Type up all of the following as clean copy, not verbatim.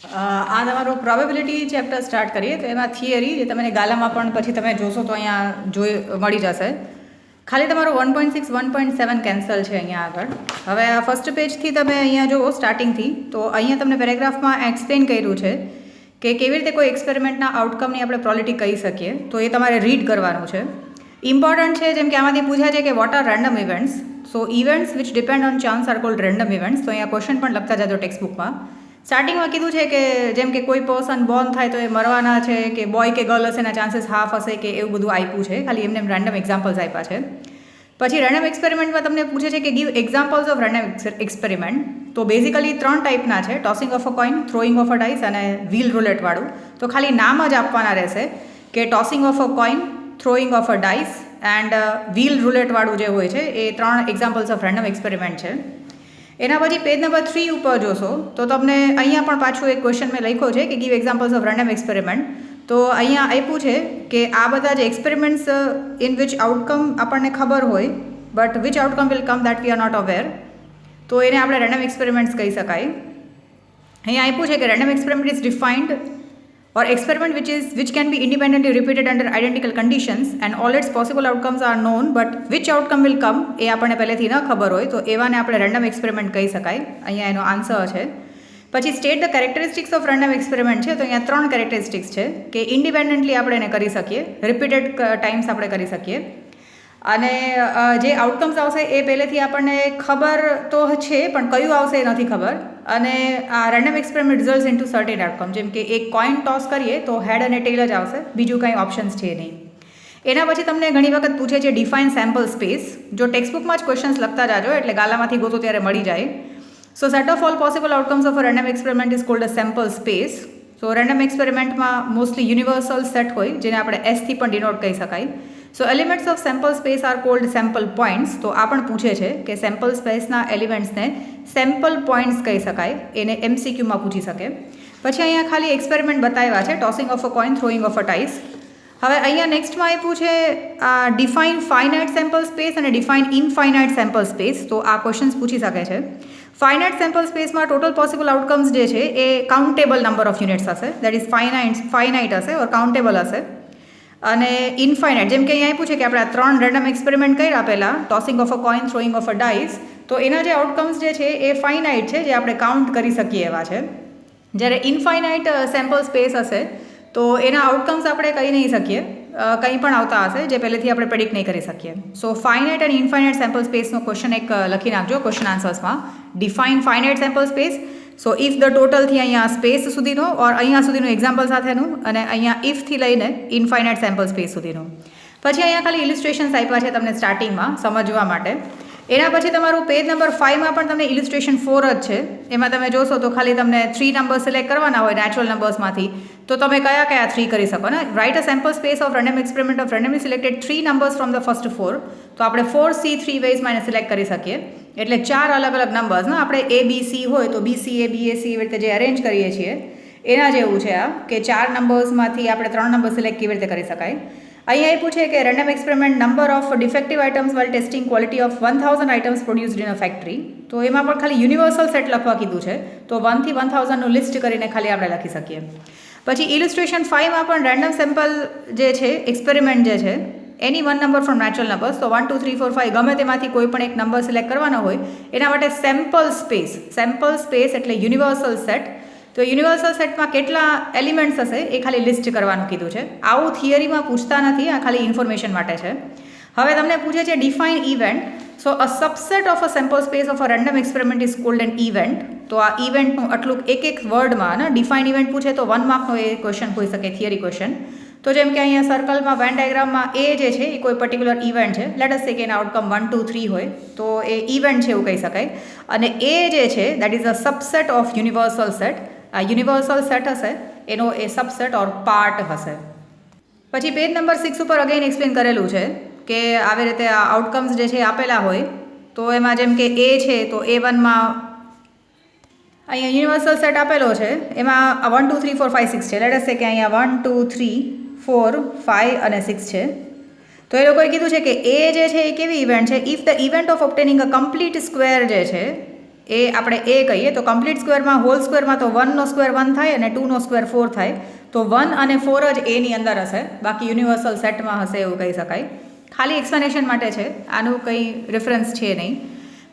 આ તમારું probability chapter start કરીએ તો એમાં થિયરી જે તમને ગાલામાં પણ પછી તમે જોશો તો અહીંયા મળી જશે. ખાલી તમારું 1.6 1.7 કેન્સલ છે અહીંયા આગળ. હવે આ ફર્સ્ટ પેજથી તમે અહીંયા જુઓ સ્ટાર્ટિંગથી તો અહીંયા તમને પેરેગ્રાફમાં એક્સપ્લેન કર્યું છે કે કેવી રીતે કોઈ એક્સપેરિમેન્ટના આઉટકમની આપણે પ્રોબેબિલિટી કહી શકીએ. તો એ તમારે રીડ કરવાનું છે. ઇમ્પોર્ટન્ટ છે જેમ કે આમાંથી પૂછ્યા છે કે what are random events. So events which depend on chance are called random events. તો અહીંયા ક્વેશ્ચન પણ લખતા જજો ટેક્સ્ટબુકમાં. સ્ટાર્ટિંગમાં કીધું છે કે જેમ કે કોઈ પર્સન બોર્ન થાય તો એ મરવાના છે કે બોય કે ગર્લ હશે એના ચાન્સીસ હાફ હશે કે એવું બધું આપ્યું છે. ખાલી એમને રેન્ડમ એક્ઝામ્પલ્સ આપ્યા છે. પછી રેન્ડમ એક્સપેરિમેન્ટમાં તમને પૂછે છે કે give examples of random experiment. તો બેઝિકલી 3 ટાઈપના છે: tossing of a coin, throwing of a dice અને વ્હીલ રૂલેટવાળું. તો ખાલી નામ જ આપવાના રહેશે કે tossing of a coin, throwing of a dice and wheel રૂલેટવાળું જે હોય છે એ 3 એક્ઝામ્પલ્સ ઓફ રેન્ડમ એક્સપેરિમેન્ટ છે. એના પછી પેજ નંબર 3 ઉપર જોશો તો તમને અહીંયા પણ પાછું એક ક્વેશ્ચન મેં લખ્યો છે કે give examples of random experiment. તો અહીંયા આપ્યું છે કે આ બધા જે એક્સપેરિમેન્ટ્સ ઇન વિચ આઉટકમ આપણને ખબર હોય but which outcome will come that we are not aware, તો એને આપણે રેન્ડમ એક્સપેરિમેન્ટ્સ કહી શકાય. અહીંયા આપ્યું છે કે random experiment is defined or experiment which can be independently repeated under identical conditions and all its possible outcomes are known but which outcome will come એ આપણને પહેલેથી ન ખબર હોય તો એવાને આપણે રેન્ડમ એક્સપેરિમેન્ટ કહી શકાય. અહીંયા એનો આન્સર છે. પછી state the characteristics of random experiment છે. તો અહીંયા 3 કેરેક્ટરિસ્ટિક્સ છે કે ઇન્ડિપેન્ડન્ટલી આપણે એને કરી શકીએ, રિપીટેડ ટાઈમ્સ આપણે કરી શકીએ અને જે આઉટકમ્સ આવશે એ પહેલેથી આપણને ખબર તો છે પણ કયું આવશે એ નથી ખબર. અને આ random experiment results into certain outcome. જેમ કે એક કોઈન ટોસ કરીએ તો હેડ અને ટેલ જ આવશે, બીજું કંઈ ઓપ્શન્સ છે નહીં. એના પછી તમને ઘણી વખત પૂછે છે ડિફાઇન સેમ્પલ સ્પેસ. જો ટેક્સ્ટબુકમાં જ ક્વેશ્ચન્સ લખતા જાજો એટલે ગાલામાંથી ગોતો ત્યારે મળી જાય. So set of all possible outcomes of a random experiment is called a sample space. So random એક્સપેરિમેન્ટમાં મોસ્ટલી યુનિવર્સલ સેટ હોય જેને આપણે એસથી પણ ડિનોટ કહી શકાય. So elements of sample space are called sample points. તો આ પણ પૂછે છે કે સેમ્પલ સ્પેસના એલિમેન્ટ્સને સેમ્પલ પોઈન્ટ્સ કહી શકાય, એને MCQમાં પૂછી શકે. પછી અહીંયા ખાલી એક્સપેરિમેન્ટ બતાવ્યા છે tossing of a coin, throwing of a dice. હવે અહીંયા નેક્સ્ટમાં આપ્યું છે ડિફાઇન ફાઇનાઇટ સેમ્પલ સ્પેસ અને ડિફાઇન ઇનફાઇનાઇટ સેમ્પલ સ્પેસ. તો આ ક્વેશ્ચન્સ પૂછી શકે છે. ફાઇનાઇટ સેમ્પલ સ્પેસમાં ટોટલ પોસિબલ આઉટકમ્સ જે છે એ કાઉન્ટેબલ નંબર ઓફ યુનિટ્સ હશે, દેટ ઇઝ ફાઇનાઇટ હશે ઓર કાઉન્ટેબલ હશે. અને ઇનફાઇનાઇટ જેમ કે અહીંયા આપ્યું છે કે આપણે આ 3 રેન્ડમ એક્સપેરિમેન્ટ કર્યા પહેલાં tossing of a coin, throwing of a dice, તો એના જે આઉટકમ્સ જે છે એ ફાઇનાઇટ છે, જે આપણે કાઉન્ટ કરી શકીએ એવા છે. જ્યારે ઇનફાઇનાઇટ સેમ્પલ સ્પેસ હશે તો એના આઉટકમ્સ આપણે કહી નહીં શકીએ, કંઈ પણ આવતા હશે જે પહેલેથી આપણે પ્રેડિક્ટ નહીં કરી શકીએ. સો ફાઇનાઇટ અને ઇનફાઇનાઇટ સેમ્પલ સ્પેસનો ક્વેશ્ચન એક લખી નાખજો ક્વેશ્ચન આન્સર્સમાં. Define finite sample space. So if the ટોટલથી અહીંયા સ્પેસ સુધીનો ઓર અહીંયા સુધીનું એક્ઝામ્પલ સાથેનું અને અહીંયા ઇફથી લઈને ઇનફાઇનાઇટ સેમ્પલ સ્પેસ સુધીનું. પછી અહીંયા ખાલી ઇલિસ્ટ્રેશન્સ આપ્યા છે તમને સ્ટાર્ટિંગમાં સમજવા માટે. એના પછી તમારું પેજ નંબર 5માં પણ તમને ઇલિસ્ટ્રેશન 4 જ છે. એમાં તમે જોશો તો ખાલી તમને 3 નંબર સિલેક્ટ કરવાના હોય નેચરલ નંબર્સમાંથી. તો તમે કયા 3 કરી શકો ને. Write a sample space of random experiment of randomly selected 3 numbers from the first 4. તો આપણે 4C 3 વેઝમાં એને સિલેક્ટ કરી શકીએ. એટલે 4 અલગ અલગ નંબર્સ ને આપણે ABC હોય તો BCA, BAC એવી રીતે જે અરેન્જ કરીએ છીએ એના જેવું છે આ કે 4 નંબર્સમાંથી આપણે 3 નંબર સિલેક્ટ કેવી રીતે કરી શકાય. અહીંયા એ પૂછે કે random experiment number of defective items while testing quality of 1000 items produced in a factory. તો એમાં પણ ખાલી યુનિવર્સલ સેટ લખવા કીધું છે. તો 1 થી 1000નું લિસ્ટ કરીને ખાલી આપણે લખી શકીએ. પછી ઇલિસ્ટ્રેશન 5માં પણ રેન્ડમ સેમ્પલ જે છે એક્સપેરિમેન્ટ જે છે એની 1 નંબર ફ્રોમ નેચરલ નંબર્સ. તો 1 2 3 4 5 ગમે તેમાંથી કોઈ પણ એક નંબર સિલેક્ટ કરવાનો હોય એના માટે સેમ્પલ સ્પેસ એટલે યુનિવર્સલ સેટ. તો યુનિવર્સલ સેટમાં કેટલા એલિમેન્ટ્સ હશે એ ખાલી લિસ્ટ કરવાનું કીધું છે. આવું થિયરીમાં પૂછતા નથી, આ ખાલી ઇન્ફોર્મેશન માટે છે. હવે તમને પૂછે છે define event. So a subset of a sample space of a random experiment is cold N event. તો આ ઇવેન્ટનું આટલું એક વર્ડમાં ને ડિફાઇન ઇવેન્ટ પૂછે તો 1 માર્કનો એ ક્વેશ્ચન હોઈ શકે, થિયરી ક્વેશ્ચન. તો જેમ કે અહીંયા સર્કલમાં વેન ડાયાગ્રામમાં એ જે છે એ કોઈ પર્ટિક્યુલર ઇવેન્ટ છે. લેટ અસ સે કે એના આઉટકમ 1 2 3 હોય તો એ ઇવેન્ટ છે એવું કહી શકાય. અને એ જે છે that is a subset of universal set. આ યુનિવર્સલ સેટ હશે એનો એ સબસેટ ઓર પાર્ટ હશે. પછી પેજ નંબર 6 ઉપર અગેન એક્સપ્લેન કરેલું છે કે આવી રીતે આ આઉટકમ્સ જે છે આપેલા હોય તો એમાં જેમ કે એ છે તો A1માં અહીંયા યુનિવર્સલ સેટ આપેલો છે, એમાં 1 2 3 4 5 6 છે. લેટ અસ સે કે અહીંયા 1 2 3 4 5 અને 6 છે. તો એ લોકોએ કીધું છે કે એ જે છે એ કેવી ઇવેન્ટ છે. If the event of obtaining a complete square જે છે એ આપણે એ કહીએ તો કમ્પ્લીટ સ્ક્વેરમાં હોલ સ્ક્વેરમાં તો 1નો સ્ક્વેર 1 થાય અને 2નો સ્ક્વેર 4 થાય, તો 1 અને 4 જ એની અંદર હશે, બાકી યુનિવર્સલ સેટમાં હશે એવું કહી શકાય. ખાલી એક્સપ્લેનેશન માટે છે, આનું કંઈ રેફરન્સ છે નહીં.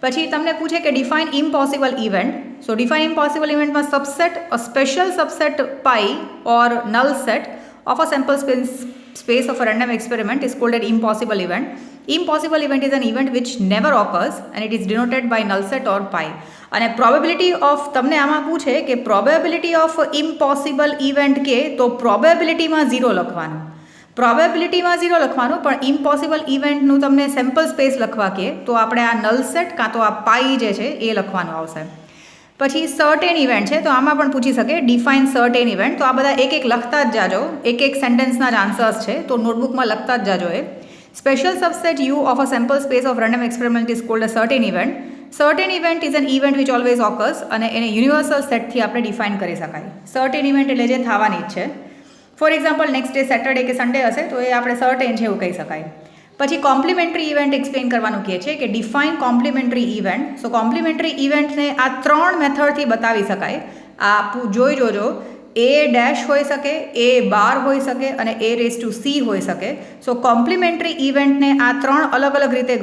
પછી તમને પૂછે કે ડિફાઇન ઇમ્પોસિબલ ઇવેન્ટ. સો ડિફાઇન ઇમ્પોસિબલ ઇવેન્ટમાં subset, a special subset pi or null set of a sample space of a random experiment is called an impossible event. Impossible event is an event which never occurs and it is denoted by null set or pi. અને probability of તમને આમાં પૂછે કે probability of impossible event કે તો પ્રોબેબિલિટીમાં 0 લખવાનું, પ્રોબેબિલિટીમાં 0 લખવાનું, પણ ઇમ્પોસિબલ ઇવેન્ટનું તમને સેમ્પલ સ્પેસ લખવા કે તો આપણે આ નલ સેટ કાં તો આ પાઈ જે છે એ લખવાનું આવશે. પછી સર્ટેન ઇવેન્ટ છે, તો આમાં પણ પૂછી શકે ડિફાઇન સર્ટેન ઇવેન્ટ. તો આ બધા એક એક લખતા જ જાજો, એક સેન્ટેન્સના જ આન્સર્સ છે, તો નોટબુકમાં લખતા જ જાજો. A special subset U of a sample space of random experiment is called a certain event. Certain event is an event which always occurs, અને એને યુનિવર્સલ સેટથી આપણે ડિફાઇન કરી શકાય. સર્ટેન ઇવેન્ટ એટલે જે થવાની જ છે. For example next day Saturday કે સન્ડે હશે તો એ આપણે સર્ટેન છે એવું કહી શકાય. પછી કોમ્પ્લિમેન્ટરી ઇવેન્ટ એક્સપ્લેન કરવાનું કહે છે કે ડિફાઇન કોમ્પ્લિમેન્ટરી ઇવેન્ટ. સો કોમ્પ્લિમેન્ટરી ઇવેન્ટને આ 3 મેથડથી બતાવી શકાય. આ જોઈ જોજો, એ ડેશ હોઈ શકે, એ બાર હોઈ શકે અને એ રેઝ ટુ સી હોઈ શકે. સો કોમ્પ્લિમેન્ટરી ઇવેન્ટને આ 3 અલગ અલગ રીતે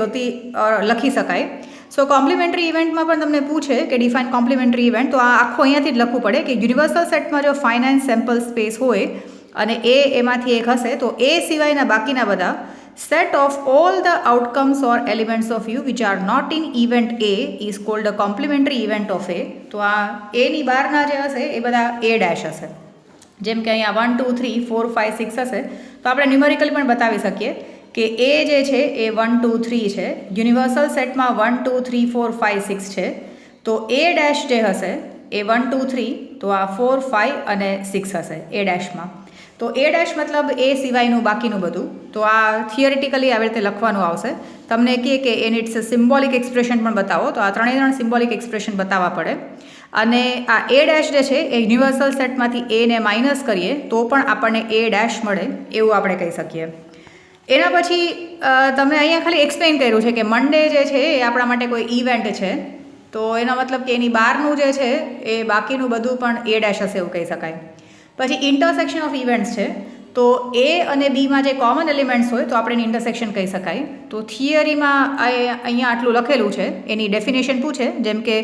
લખી શકાય. સો કોમ્પ્લિમેન્ટરી ઇવેન્ટમાં પણ તમને પૂછે કે ડિફાઇન કોમ્પ્લિમેન્ટરી ઇવેન્ટ, તો આ આખું અહીંયાથી જ લખવું પડે કે યુનિવર્સલ સેટમાં જો ફાઇનાઇટ સેમ્પલ સ્પેસ હોય અને એમાંથી એક હશે, તો એ સિવાયના બાકીના બધા set of all the outcomes or elements of U which are not in event A is called a complementary event of A. તો આ A ની બહારના જે હશે એ બધા A ડેશ હશે. જેમ કે અહીંયા 1 2 3 4 5 6 હશે, તો આપણે ન્યુમેરિકલી પણ બતાવી શકીએ કે A જે છે એ 1 2 3 છે, યુનિવર્સલ સેટમાં 1 2 3 4 5 6 છે, તો A ડેશ જે હશે એ 1 2 3, તો આ 4 5 અને 6 હશે A ડેશમાં. તો એ ડેશ મતલબ એ સિવાયનું બાકીનું બધું. તો આ થિયરિટિકલી આવી રીતે લખવાનું આવશે. તમને કહે કે એને ઇટ્સ સિમ્બોલિક એક્સપ્રેશન પણ બતાવો, તો આ 3 સિમ્બોલિક એક્સપ્રેશન બતાવવા પડે. અને આ એ ડેશ જે છે એ યુનિવર્સલ સેટમાંથી એને માઇનસ કરીએ તો પણ આપણને એ ડેશ મળે એવું આપણે કહી શકીએ. એના પછી તમને અહીંયા ખાલી એક્સપ્લેન કર્યું છે કે મંડે જે છે એ આપણા માટે કોઈ ઇવેન્ટ છે, તો એનો મતલબ કે એની બહારનું જે છે એ બાકીનું બધું પણ એ ડેશ હશે એવું કહી શકાય. પછી ઇન્ટરસેક્શન ઓફ ઇવેન્ટ્સ છે, તો એ અને બીમાં જે કોમન એલિમેન્ટ્સ હોય તો આપણે એને ઇન્ટરસેક્શન કહી શકાય. તો થિયરીમાં અહીંયા આટલું લખેલું છે, એની ડેફિનેશન પૂછે, જેમ કે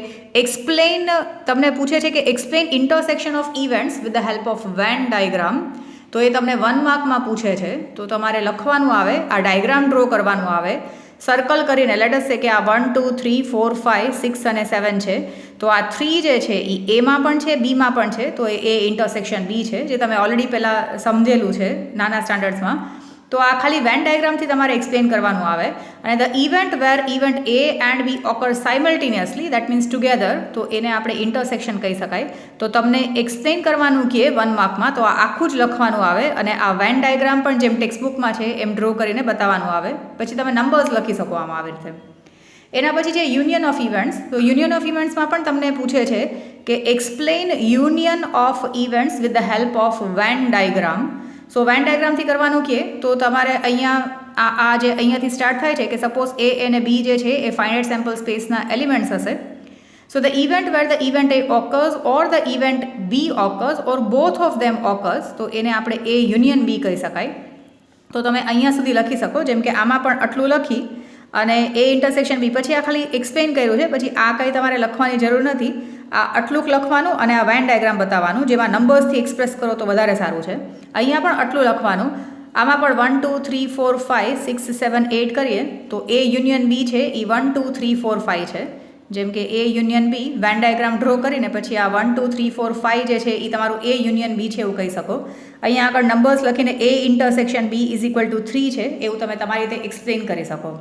એક્સપ્લેન, તમને પૂછે છે કે explain intersection of events with the help of Venn diagram. તો એ તમને 1 માર્કમાં પૂછે છે, તો તમારે લખવાનું આવે, આ ડાયગ્રામ ડ્રો કરવાનું આવે, સર્કલ કરીને. લેટ અસ સે કે આ 1 2 3 4 5 6 અને 7 છે, તો આ 3 જે છે એ એમાં પણ છે, બીમાં પણ છે, તો એ ઇન્ટરસેક્શન બી છે, જે તમે ઓલરેડી પહેલાં સમજેલું છે નાના સ્ટાન્ડર્ડ્સમાં. તો આ ખાલી વેન ડાયગ્રામથી તમારે એક્સપ્લેન કરવાનું આવે. અને the event where event A and B occur simultaneously, that means together, તો એને આપણે ઇન્ટરસેક્શન કહી શકાય. તો તમને એક્સપ્લેન કરવાનું કહે 1 માર્કમાં, તો આ આખું જ લખવાનું આવે અને આ વેન ડાયગ્રામ પણ જેમ ટેક્સ્ટબુકમાં છે એમ ડ્રો કરીને બતાવવાનું આવે. પછી તમે નંબર્સ લખી શકો આમાં આવી રીતે. એના પછી છે યુનિયન ઓફ ઇવેન્ટ્સ. તો યુનિયન ઓફ ઇવેન્ટ્સમાં પણ તમને પૂછે છે કે explain union of events with the help of Venn diagram. So Venn ડાયગ્રામથી કરવાનું કે તો તમારે અહીંયા આ જે અહીંયાથી સ્ટાર્ટ થાય છે કે સપોઝ એ અને બી જે છે એ ફાઇનાઇટ સેમ્પલ સ્પેસના એલિમેન્ટ્સ હશે. So the event where the event A occurs or the event B occurs or both of them occurs, તો એને આપણે એ યુનિયન બી કહી શકાય. તો તમે અહીંયા સુધી લખી શકો, જેમ કે આમાં પણ આટલું લખી અને એ ઇન્ટરસેક્શન બી, પછી આ ખાલી એક્સપ્લેન કર્યું છે, પછી આ કંઈ તમારે લખવાની જરૂર નથી. આ આટલું લખવાનું અને આ વેન ડાયગ્રામ બતાવવાનું, જેમાં નંબર્સથી એક્સપ્રેસ કરો તો વધારે સારું છે. અહીંયા પણ આટલું લખવાનું, આમાં પણ 1 2 3 4 5 6 7 8 કરીએ તો એ યુનિયન બી છે એ 1 2 3 4 5 છે. જેમ કે એ યુનિયન બી વેન ડાયગ્રામ ડ્રો કરીને પછી આ 1 2 3 4 5 જે છે એ તમારું એ યુનિયન બી છે એવું કહી શકો. અહીંયા આગળ નંબર્સ લખીને A intersection B is equal to 3 છે એવું તમે તમારી રીતે એક્સપ્લેન કરી શકો.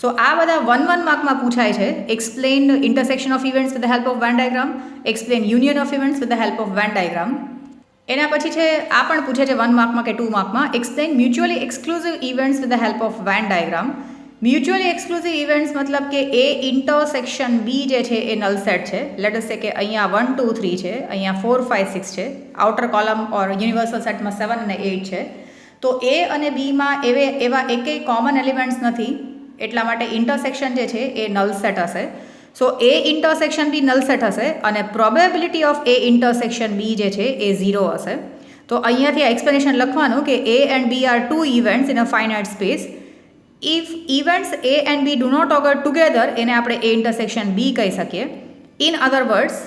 સો આ બધા 1 માર્કમાં પૂછાય છે. Explain intersection of events with the help of Venn diagram, explain union of events with the help of Venn diagram. એના પછી છે આ પણ પૂછે છે 1 માર્કમાં કે 2 માર્કમાં, explain mutually exclusive events with the help of Venn diagram. Mutually exclusive events મતલબ કે એ ઇન્ટરસેક્શન બી જે છે એ નલ સેટ છે. લેટ અસ સે કે અહીંયા 1 2 3 છે, અહીંયા 4 5 6 છે, આઉટર કોલમ ઓર યુનિવર્સલ સેટમાં 7 અને 8 છે. તો એ અને બીમાં એવા એકેય કોમન એલિમેન્ટ્સ નથી, એટલા માટે ઇન્ટરસેક્શન જે છે એ નલ સેટ હશે. સો એ ઇન્ટરસેક્શન બી નલ સેટ હશે અને probability of A intersection B જે છે એ 0 હશે. તો અહીંયાથી આ એક્સપ્લેનેશન લખવાનું કે A and B are two events in a finite space. If events A and B do not occur together, એને આપણે A intersection B કહી શકીએ. In other words,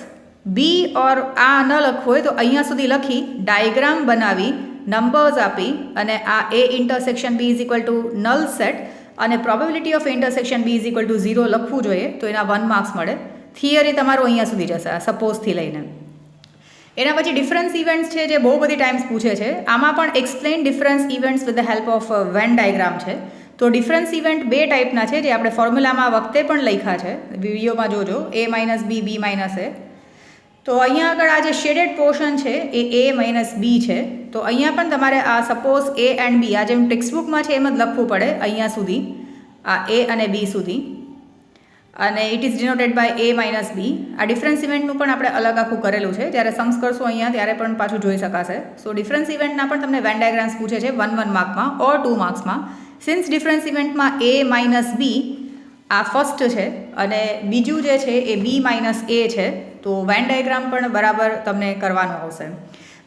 B or આ ન લખવું હોય તો અહીંયા સુધી લખી ડાયગ્રામ બનાવી નંબર્સ આપી અને આ A intersection B is equal to null set અને probability of intersection B is equal to 0 લખવું જોઈએ તો એના 1 માર્ક્સ મળે. થિયરી તમારું અહીંયા સુધી જશે આ સપોઝથી લઈને. એના પછી ડિફરન્સ ઇવેન્ટ્સ છે જે બહુ બધી ટાઈમ્સ પૂછે છે. આમાં પણ explain difference events with the help of Venn diagram છે. તો ડિફરન્સ ઇવેન્ટ બે ટાઈપના છે જે આપણે ફોર્મ્યુલામાં વખતે પણ લખ્યા છે, વિડીયોમાં જોજો, A minus B, B minus A. તો અહીંયા આગળ આ જે શેડેડ પોર્શન છે એ A માઇનસ બી છે. તો અહીંયા પણ તમારે આ સપોઝ A એન્ડ બી આ જેમ ટેક્સ્ટબુકમાં છે એમ જ લખવું પડે અહીંયા સુધી, આ A અને B સુધી, અને it is denoted by A minus B. આ ડિફરન્સ ઇવેન્ટનું પણ આપણે અલગ આખું કરેલું છે, જ્યારે सम्स કરશું અહીંયા ત્યારે પણ પાછું જોઈ શકાશે. સો ડિફરન્સ ઇવેન્ટના પણ તમને વેન ડાયગ્રામ્સ પૂછે છે 1 માર્કમાં ઓર 2 માર્ક્સમાં. સિન્સ ડિફરન્સ ઇવેન્ટમાં A માઇનસ બી આ ફર્સ્ટ છે અને બીજું જે છે એ B માઇનસ A છે, તો વેન ડાયગ્રામ પણ બરાબર તમને કરવાનું આવશે.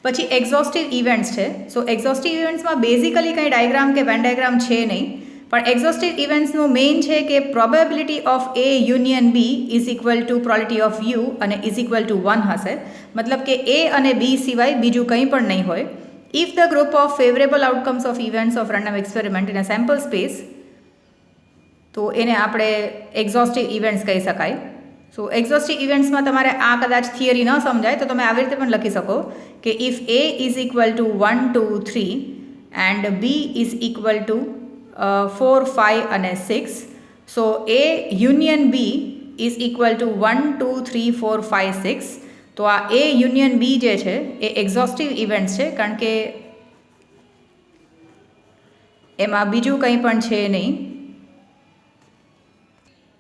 પછી એક્ઝોસ્ટિવ ઇવેન્ટ્સ છે. સો એક્ઝોસ્ટિવ ઇવેન્ટ્સમાં બેઝિકલી કંઈ ડાયગ્રામ કે વેન ડાયગ્રામ છે નહીં, પણ એક્ઝોસ્ટિવ ઇવેન્ટ્સનું મેઇન છે કે probability of A union B is equal two probability of U અને ઇઝ ઇક્વલ ટુ 1 હશે. મતલબ કે A અને B સિવાય બીજું કંઈ પણ નહીં હોય. If the group of favorable outcomes of events of random experiment in a sample space, તો એને આપણે એક્ઝોસ્ટિવ ઇવેન્ટ્સ કહી શકાય. સો એક્ઝોસ્ટિવ ઇવેન્ટ્સમાં તમારે આ કદાચ થિયરી ન સમજાય તો તમે આવી રીતે પણ લખી શકો કે if A is equal two 1, 2, 3 and B is equal two 4, 5 અને 6, સો A union B is equal two 1, 2, 3, 4, 5, 6. તો આ A યુનિયન B જે છે એ એક્ઝોસ્ટિવ ઇવેન્ટ્સ છે, કારણ કે એમાં બીજું કંઈ પણ છે નહીં.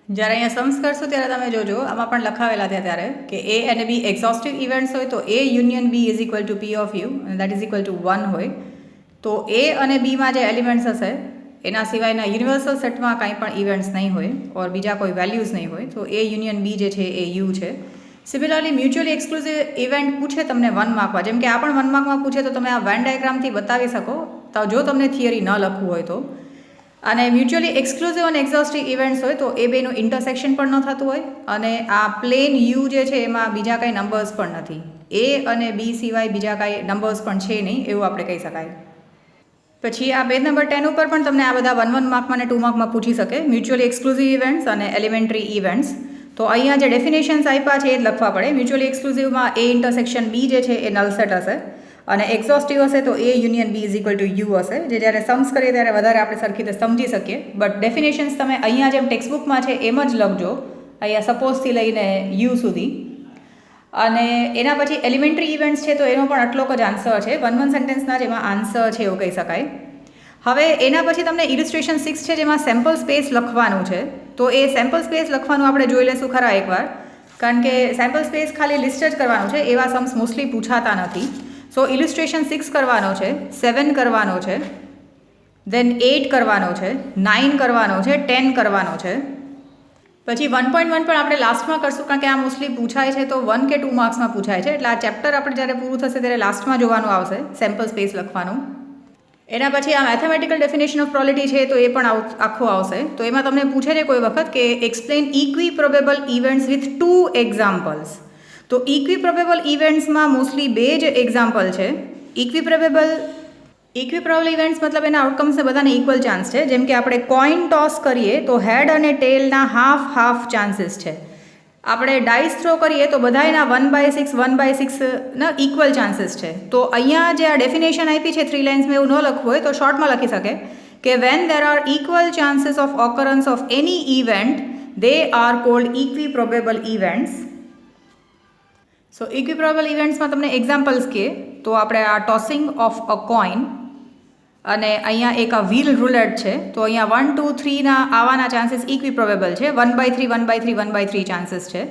જ્યારે અહીંયા सम्स કરશું ત્યારે તમે જોજો આમાં પણ લખાવેલા હતા ત્યારે કે A અને B એક્ઝોસ્ટિવ ઇવેન્ટ્સ હોય તો A union B is equal two P of U અને દેટ ઇઝ ઇક્વલ ટુ 1 હોય. તો A અને Bમાં જે એલિમેન્ટ્સ હશે એના સિવાયના યુનિવર્સલ સેટમાં કાંઈ પણ ઇવેન્ટ્સ નહીં હોય ઓર બીજા કોઈ વેલ્યુઝ નહીં હોય, તો A યુનિયન B જે છે એ U છે. સિમિલરલી મ્યુચ્યુઅલી એક્સક્લુઝિવ ઇવેન્ટ પૂછે તમને 1 માર્કમાં, જેમ કે આ પણ 1 માર્કમાં પૂછે તો તમે આ વેન ડાયગ્રામથી બતાવી શકો તો જો તમને થિયરી ન લખવું હોય તો. અને મ્યુચ્યુઅલી એક્સક્લુઝિવ અને એક્ઝોસ્ટિવ ઇવેન્ટ્સ હોય તો એ બેનું ઇન્ટરસેક્શન પણ ન થતું હોય અને આ પ્લેન યુ જે છે એમાં બીજા કાંઈ નંબર્સ પણ નથી. A અને B સિવાય બીજા કાંઈ નંબર્સ પણ છે નહીં એવું આપણે કહી શકાય. પછી આ પેજ નંબર 10 ઉપર પણ તમને આ બધા 1 માર્કમાં અને 2 માર્કમાં પૂછી શકે, મ્યુચ્યુઅલી એક્સક્લુઝિવ ઇવેન્ટ્સ અને એલિમેન્ટરી ઇવેન્ટ્સ. તો અહીંયા જે ડેફિનેશન્સ આપ્યા છે એ જ લખવા પડે. મ્યુચ્યુઅલી એક્સક્લુઝિવમાં A ઇન્ટરસેક્શન B જે છે એ નલ સેટ હશે અને એક્ઝોસ્ટિવ હશે તો A union B is equal two U હશે, જે જ્યારે सम्स કરીએ ત્યારે વધારે આપણે સરખી રીતે સમજી શકીએ. બટ ડેફિનેશન્સ તમે અહીંયા જેમ ટેક્સ્ટબુકમાં છે એમ જ લખજો, અહીંયા સપોઝથી લઈને U સુધી. અને એના પછી એલિમેન્ટરી ઇવેન્ટ્સ છે તો એનો પણ આટલો જ આન્સર છે, 1 સેન્ટેન્સના જેમાં આન્સર છે એવું કહી શકાય. હવે એના પછી તમને ઇલિસ્ટ્રેશન 6 છે જેમાં સેમ્પલ સ્પેસ લખવાનું છે. તો એ સેમ્પલ સ્પેસ લખવાનું આપણે જોઈ લઈશું ખરા એકવાર, કારણ કે સેમ્પલ સ્પેસ ખાલી લિસ્ટ જ કરવાનું છે, એવા सम्स મોસ્ટલી પૂછાતા નથી. સો ઇલિસ્ટ્રેશન 6 કરવાનો છે, 7 કરવાનો છે, દેન 8 કરવાનો છે, 9 કરવાનો છે, 10 કરવાનો છે. પછી 1.1 પણ આપણે લાસ્ટમાં કરશું, કારણ કે આ મોસ્ટલી પૂછાય છે તો 1 કે 2 માર્ક્સમાં પૂછાય છે, એટલે આ ચેપ્ટર આપણે જ્યારે પૂરું થશે ત્યારે લાસ્ટમાં જોવાનું આવશે સેમ્પલ સ્પેસ લખવાનું. એના પછી આ મેથેમેટિકલ ડેફિનેશન ઓફ પ્રોબેબિલિટી છે તો એ પણ આખું આવશે. તો એમાં તમને પૂછે છે કોઈ વખત કે explain equiprobable events with 2 examples. તો ઇક્વી પ્રોબેબલ ઇવેન્ટ્સમાં મોસ્ટલી 2 જ એક્ઝામ્પલ છે. ઇક્વી પ્રોબેબલ ઇવેન્ટ્સ મતલબ એના આઉટકમ્સને બધાને ઇક્વલ ચાન્સ છે. જેમ કે આપણે કોઈન ટોસ કરીએ તો હેડ અને ટેલના હાફ ચાન્સીસ છે. આપણે ડાઇસ થ્રો કરીએ તો બધાના 1/6 ના ઇક્વલ ચાન્સીસ છે. તો અહીંયા જે આ ડેફિનેશન આપી છે 3 લાઇન્સમાં એવું ન લખવું હોય તો શોર્ટમાં લખી શકે કે when there are equal chances of occurrence of any event they are called equiprobable events. So equiprobable ઇવેન્ટ્સમાં તમને એક્ઝામ્પલ્સ કહે તો આપણે આ ટોસિંગ ઓફ અ કોઈન અને અહીંયા એક આ વ્હીલ રૂલેટ છે. તો અહીંયા 1, 2, 3ના આવવાના ચાન્સીસ ઇક્વી પ્રોબેબલ છે, 1/3, 1/3, 1/3 ચાન્સીસ છે.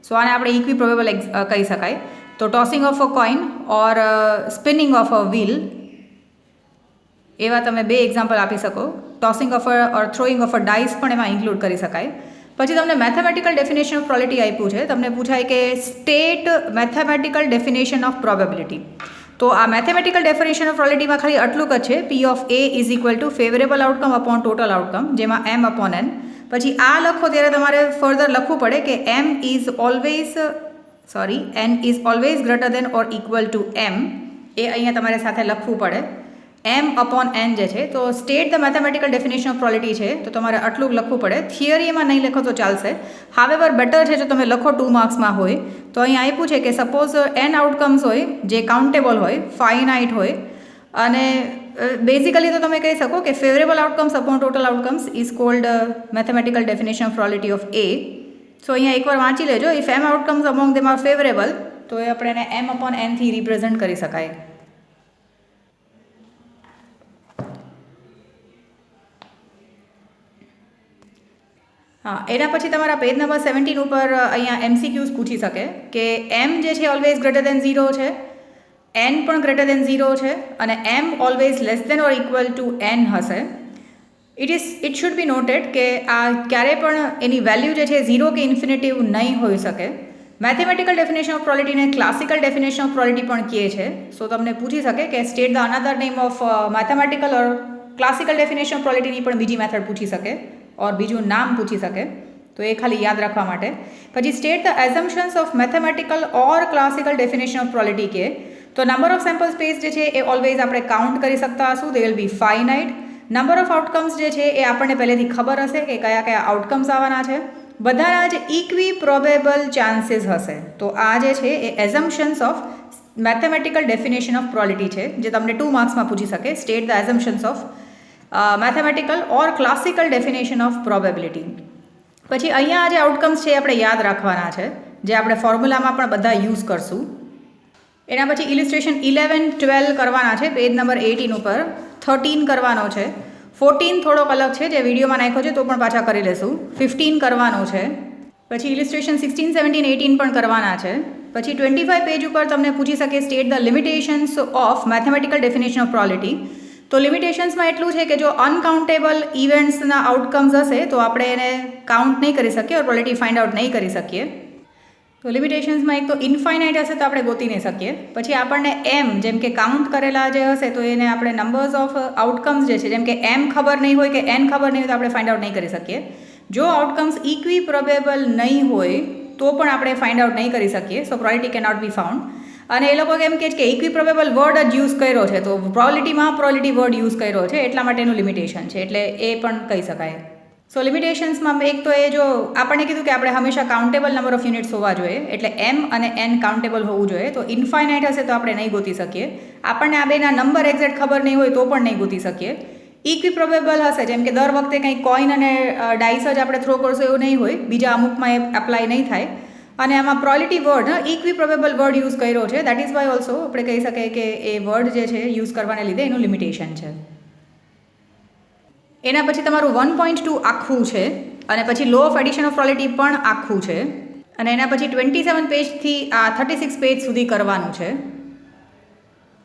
સો આને આપણે ઇક્વી પ્રોબેબલ કહી શકાય. તો tossing of a coin or spinning of a wheel એવા તમે 2 એક્ઝામ્પલ આપી શકો. Tossing of or throwing of a dice પણ એમાં ઇન્ક્લુડ કરી શકાય. પછી તમને મેથેમેટિકલ ડેફિનેશન ઓફ પ્રોબેબિલિટી આપ્યું છે. તમને પૂછાય કે state mathematical definition of probability. તો આ મેથેમેટિકલ ડેફિનેશન ઓફ પ્રોબેબિલિટીમાં ખાલી આટલું જ છે, P of A is equal two favourable outcome upon total outcome, જેમાં M અપોન N. પછી આ લખો ત્યારે તમારે ફર્ધર લખવું પડે કે N is always greater than or equal two M. એ અહીંયા તમારે સાથે લખવું પડે. M અપોન N જે છે, તો state the mathematical definition of probability છે, તો તમારે આટલું લખવું પડે. થિયરીમાં નહીં લખો તો ચાલશે. હાવેવર બેટર છે જો તમે લખો 2 માર્ક્સમાં હોય તો અહીંયા આપ્યું છે કે સપોઝ N આઉટકમ્સ હોય જે કાઉન્ટેબલ હોય, ફાઇનાઇટ હોય, અને બેઝિકલી તો તમે કહી શકો કે favourable outcomes upon total outcomes is called mathematical definition of probability of A. So અહીંયા એકવાર વાંચી લેજો. If M outcomes among them are favourable, તો એ આપણે એને M અપોન N થી રિપ્રેઝેન્ટ કરી શકાય. હા, એના પછી તમારા પેજ નંબર 17 ઉપર અહીંયા MCQs પૂછી શકે કે M જે છે ઓલવેઝ ગ્રેટર દેન 0 છે, N પણ ગ્રેટર દેન 0 છે, અને M always less than or equal to N હશે. ઇટ શુડ બી નોટેડ કે આ ક્યારે પણ એની વેલ્યુ જે છે 0 કે ઇન્ફિનિટિવ નહીં હોઈ શકે. મેથેમેટિકલ ડેફિનેશન ઓફ પ્રોબેબિલિટીને ક્લાસિકલ ડેફિનેશન ઓફ પ્રોબેબિલિટી પણ કહે છે. સો તમને પૂછી શકે કે state the another name of mathematical or classical definition of પ્રોબેબિલિટીની પણ બીજી મેથડ પૂછી શકે ઓર બીજું નામ પૂછી શકે. તો એ ખાલી યાદ રાખવા માટે. પછી state the assumptions of mathematical or classical definition of probability કે તો નંબર ઓફ સેમ્પલ સ્પેસ જે છે એ ઓલવેઝ આપણે કાઉન્ટ કરી શકતા હશું. They will be finite. Number of outcomes જે છે એ આપણને પહેલેથી ખબર હશે કે કયા કયા આઉટકમ્સ આવવાના છે. બધાના જ ઇક્વી પ્રોબેબલ ચાન્સીસ હશે. તો આ જે છે એ assumptions of mathematical definition of probability છે, જે તમને 2 માર્ક્સમાં પૂછી શકે. State the assumptions of mathematical or classical definition of probability. પછી અહીંયા જે આઉટકમ્સ છે એ આપણે યાદ રાખવાના છે, જે આપણે ફોર્મ્યુલામાં પણ બધા યુઝ કરશું. એના પછી ઇલિસ્ટ્રેશન 11-12 કરવાના છે પેજ નંબર 18 ઉપર. 13 કરવાનો છે. 14 થોડોક અલગ છે, જે વિડીયોમાં નાખ્યો છે તો પણ પાછા કરી લેશું. 15 કરવાનો છે. પછી ઇલિસ્ટ્રેશન 16, 17, 18 પણ કરવાના છે. પછી 25 પેજ ઉપર તમને પૂછી શકે state the limitations of mathematical definition of probability. તો લિમિટેશન્સમાં એટલું છે કે જો અનકાઉન્ટેબલ ઇવેન્ટ્સના આઉટકમ્સ હશે તો આપણે એને કાઉન્ટ નહીં કરી શકીએ ઓર પ્રોબેબિલિટી ફાઇન્ડ આઉટ નહીં કરી શકીએ. તો લિમિટેશન્સમાં એક તો ઇન્ફાઇનાઇટ હશે તો આપણે ગોતી નહીં શકીએ. પછી આપણને M જેમ કે કાઉન્ટ કરેલા જે હશે તો એને આપણે નંબર્સ ઓફ આઉટકમ્સ જે છે જેમ કે M ખબર નહીં હોય કે N ખબર નહીં હોય તો આપણે ફાઇન્ડ આઉટ નહીં કરી શકીએ. જો આઉટકમ્સ ઇક્વી પ્રોબેબલ નહીં હોય તો પણ આપણે ફાઇન્ડ આઉટ નહીં કરી શકીએ. So probability can not be found. અને એ લોકો એમ કહે છે કે ઇક્વી પ્રોબેબલ વર્ડ જ યુઝ કર્યો છે, તો પ્રોબેબિલિટીમાં પ્રોબેબિલિટી વર્ડ યુઝ કર્યો છે એટલા માટેનું લિમિટેશન છે, એટલે એ પણ કહી શકાય. સો લિમિટેશન્સમાં એક તો એ જો આપણને કીધું કે આપણે હંમેશા કાઉન્ટેબલ નંબર ઓફ યુનિટ્સ હોવા જોઈએ, એટલે M અને N કાઉન્ટેબલ હોવું જોઈએ. તો ઇન્ફાઇનાઇટ હશે તો આપણે નહીં ગોતી શકીએ. આપણને આ બેના નંબર એક્ઝેક્ટ ખબર નહીં હોય તો પણ નહીં ગોતી શકીએ. ઇક્વી પ્રોબેબલ હશે જેમ કે દર વખતે કંઈ કોઈન અને ડાઇસ જ આપણે થ્રો કરશો એવું નહીં હોય, બીજા અમુકમાં એ એપ્લાય નહીં થાય. અને આમાં probability word equiprobable word use કર્યો છે. દેટ ઇઝ વાય ઓલ્સો આપણે કહી શકીએ કે એ વર્ડ જે છે યુઝ કરવાને લીધે એનું લિમિટેશન છે. એના પછી તમારું 1.2 આખું છે, અને પછી law of addition of probability પણ આખું છે, અને એના પછી 27 પેજથી આ 36 પેજ સુધી કરવાનું છે.